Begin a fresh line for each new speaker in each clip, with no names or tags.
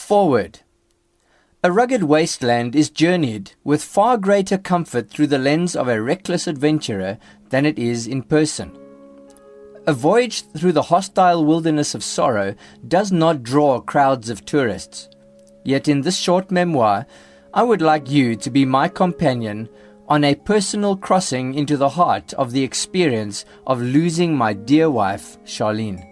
Foreword. A rugged wasteland is journeyed with far greater comfort through the lens of a reckless adventurer than it is in person. A voyage through the hostile wilderness of sorrow does not draw crowds of tourists. Yet in this short memoir, I would like you to be my companion on a personal crossing into the heart of the experience of losing my dear wife, Charlene.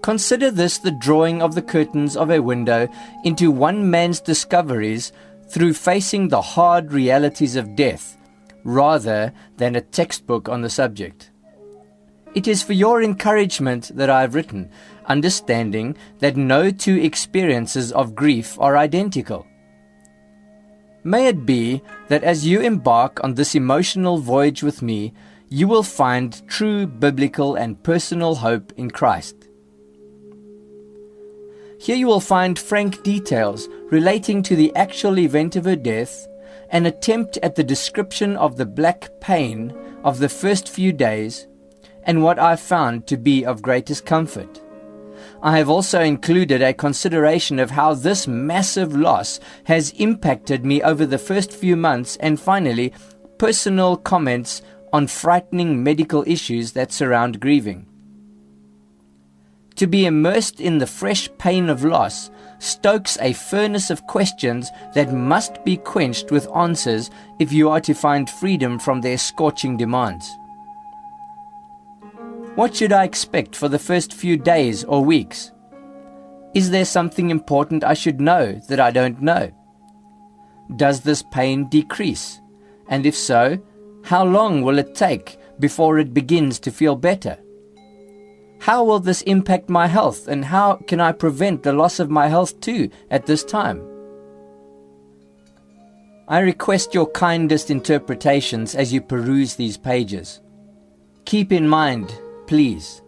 Consider this the drawing of the curtains of a window into one man's discoveries through facing the hard realities of death, rather than a textbook on the subject. It is for your encouragement that I have written, understanding that no two experiences of grief are identical. May it be that as you embark on this emotional voyage with me, you will find true biblical and personal hope in Christ. Here you will find frank details relating to the actual event of her death, an attempt at the description of the black pain of the first few days, and what I found to be of greatest comfort. I have also included a consideration of how this massive loss has impacted me over the first few months, and finally, personal comments on frightening medical issues that surround grieving. To be immersed in the fresh pain of loss stokes a furnace of questions that must be quenched with answers if you are to find freedom from their scorching demands. What should I expect for the first few days or weeks? Is there something important I should know that I don't know? Does this pain decrease? And if so, how long will it take before it begins to feel better? How will this impact my health, and how can I prevent the loss of my health too at this time? I request your kindest interpretations as you peruse these pages. Keep in mind, please,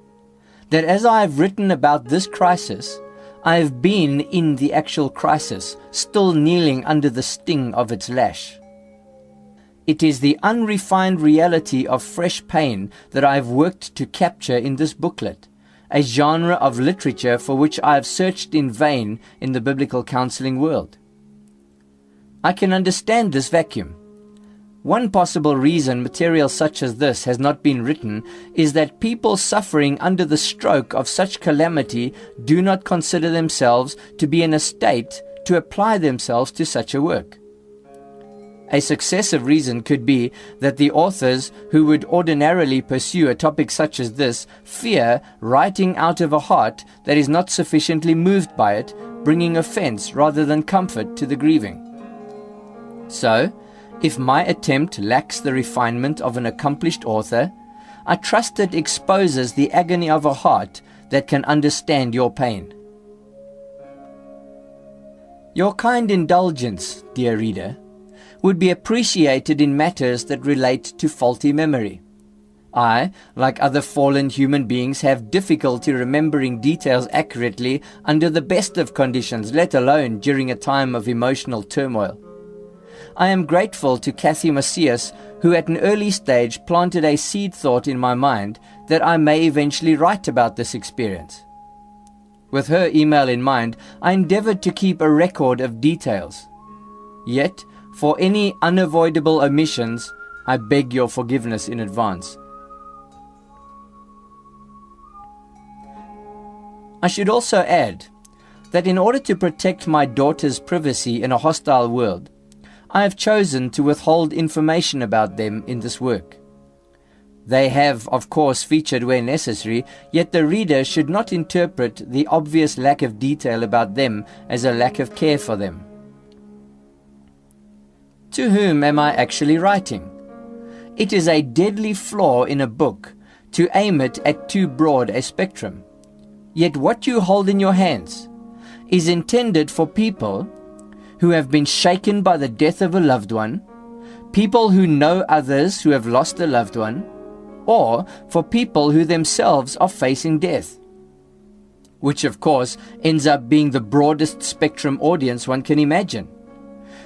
that as I have written about this crisis, I have been in the actual crisis, still kneeling under the sting of its lash. It is the unrefined reality of fresh pain that I have worked to capture in this booklet, a genre of literature for which I have searched in vain in the biblical counseling world. I can understand this vacuum. One possible reason material such as this has not been written is that people suffering under the stroke of such calamity do not consider themselves to be in a state to apply themselves to such a work. A successive reason could be that the authors who would ordinarily pursue a topic such as this fear writing out of a heart that is not sufficiently moved by it, bringing offense rather than comfort to the grieving. So, if my attempt lacks the refinement of an accomplished author, I trust it exposes the agony of a heart that can understand your pain. Your kind indulgence, dear reader, would be appreciated in matters that relate to faulty memory. I, like other fallen human beings, have difficulty remembering details accurately under the best of conditions, let alone during a time of emotional turmoil. I am grateful to Kathy Macias, who at an early stage planted a seed thought in my mind that I may eventually write about this experience. With her email in mind, I endeavored to keep a record of details. Yet, for any unavoidable omissions, I beg your forgiveness in advance. I should also add that in order to protect my daughter's privacy in a hostile world, I have chosen to withhold information about them in this work. They have, of course, featured where necessary, yet the reader should not interpret the obvious lack of detail about them as a lack of care for them. To whom am I actually writing? It is a deadly flaw in a book to aim it at too broad a spectrum. Yet what you hold in your hands is intended for people who have been shaken by the death of a loved one, people who know others who have lost a loved one, or for people who themselves are facing death, which of course ends up being the broadest spectrum audience one can imagine.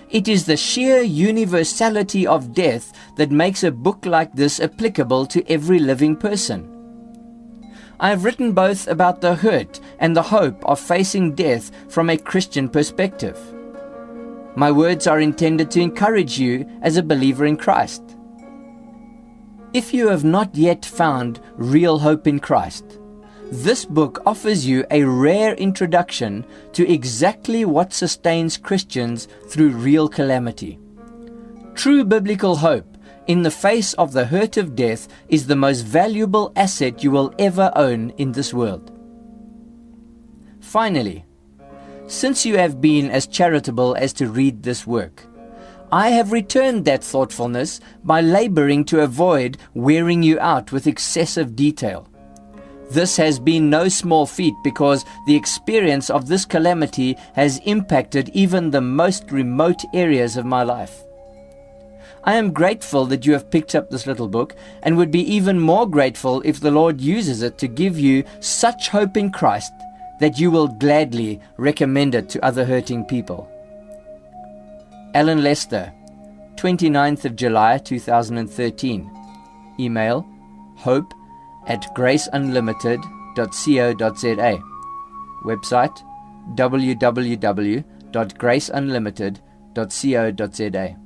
It is the sheer universality of death that makes a book like this applicable to every living person. I have written both about the hurt and the hope of facing death from a Christian perspective. My words are intended to encourage you as a believer in Christ. If you have not yet found real hope in Christ, this book offers you a rare introduction to exactly what sustains Christians through real calamity. True biblical hope in the face of the hurt of death is the most valuable asset you will ever own in this world. Finally, since you have been as charitable as to read this work, I have returned that thoughtfulness by laboring to avoid wearing you out with excessive detail. This has been no small feat because the experience of this calamity has impacted even the most remote areas of my life. I am grateful that you have picked up this little book, and would be even more grateful if the Lord uses it to give you such hope in Christ that you will gladly recommend it to other hurting people. Alan Lester, 29th of July 2013. Email hope@graceunlimited.co.za. Website www.graceunlimited.co.za.